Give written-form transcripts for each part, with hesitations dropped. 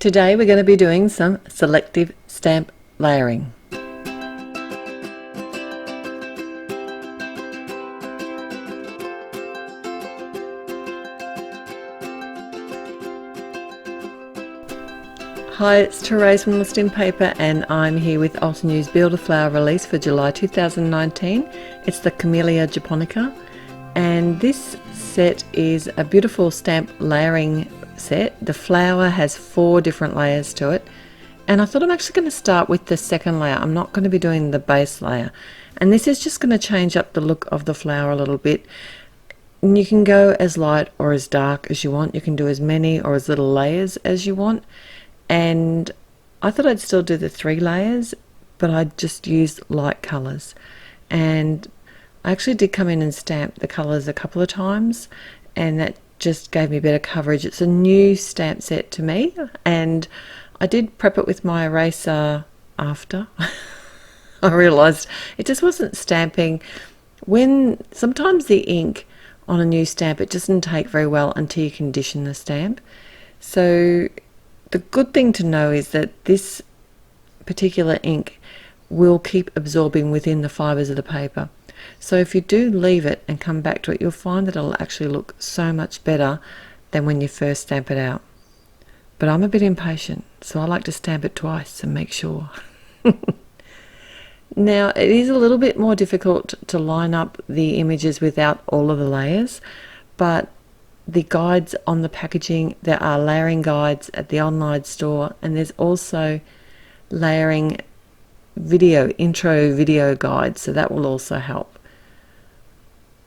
Today we're going to be doing some selective stamp layering. Hi, it's Therese from Lostinpaper and I'm here with Altenew's Build a Flower release for July 2019. It's the Camellia Japonica, and this set is a beautiful stamp layering set. The flower has 4 different layers to it, and I thought I'm actually going to start with the second layer. I'm not going to be doing the base layer, and this is just going to change up the look of the flower a little bit. And you can go as light or as dark as you want. You can do as many or as little layers as you want. And I thought I'd still do the 3 layers, but I'd just use light colours. And I actually did come in and stamp the colours a couple of times, and that just gave me better coverage. It's a new stamp set to me, and I did prep it with my eraser after. I realised it just wasn't stamping. When sometimes the ink on a new stamp, it doesn't take very well until you condition the stamp. So the good thing to know is that this particular ink will keep absorbing within the fibres of the paper. So if you do leave it and come back to it, you'll find that it'll actually look so much better than when you first stamp it out. But I'm a bit impatient, so I like to stamp it twice and make sure. Now, it is a little bit more difficult to line up the images without all of the layers, but the guides on the packaging, there are layering guides at the online store, and there's also layering intro video guides, so that will also help.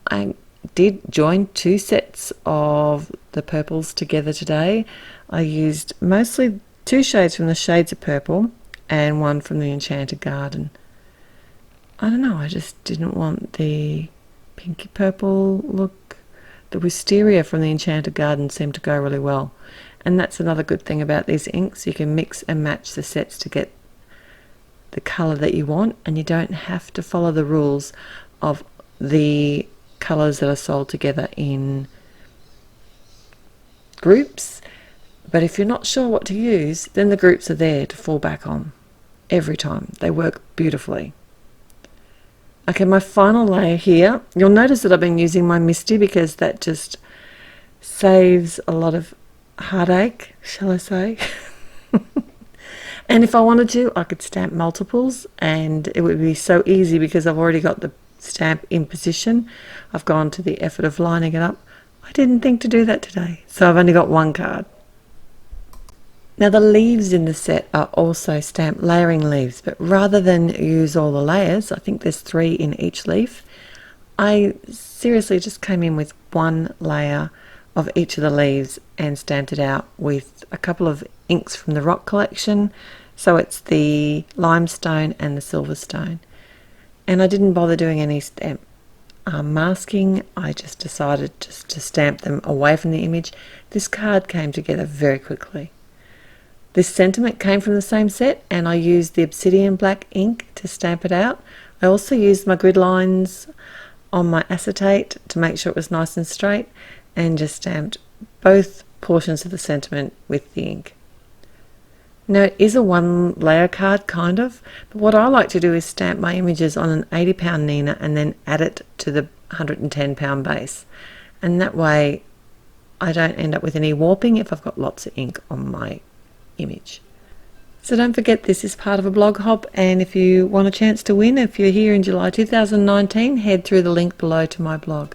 I did join 2 sets of the purples together today. I used mostly 2 shades from the Shades of Purple and 1 from the Enchanted Garden. I don't know, I just didn't want the pinky purple look. The wisteria from the Enchanted Garden seemed to go really well, and that's another good thing about these inks. You can mix and match the sets to get the colour that you want, and you don't have to follow the rules of the colours that are sold together in groups. But if you're not sure what to use, then the groups are there to fall back on every time. They work beautifully. Okay, my final layer here, you'll notice that I've been using my Misty because that just saves a lot of heartache, shall I say. And if I wanted to, I could stamp multiples, and it would be so easy because I've already got the stamp in position. I've gone to the effort of lining it up. I didn't think to do that today, so I've only got 1 card. Now the leaves in the set are also stamped layering leaves, but rather than use all the layers, I think there's 3 in each leaf, I seriously just came in with 1 layer of each of the leaves and stamped it out with a couple of inks from the Rock collection. So it's the limestone and the silverstone. And I didn't bother doing any stamp masking. I just decided just to stamp them away from the image. This card came together very quickly. This sentiment came from the same set, and I used the obsidian black ink to stamp it out. I also used my grid lines on my acetate to make sure it was nice and straight, and just stamped both portions of the sentiment with the ink. Now it is a 1 layer card kind of, but what I like to do is stamp my images on an 80-pound Neenah and then add it to the 110-pound base, and that way I don't end up with any warping if I've got lots of ink on my image. So don't forget, this is part of a blog hop, and if you want a chance to win, if you're here in July 2019, head through the link below to my blog.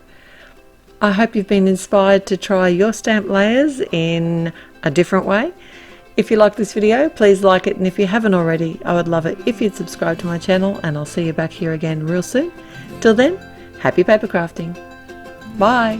I hope you've been inspired to try your stamp layers in a different way. If you like this video, please like it, and if you haven't already, I would love it if you'd subscribe to my channel, and I'll see you back here again real soon. Till then, happy paper crafting. Bye.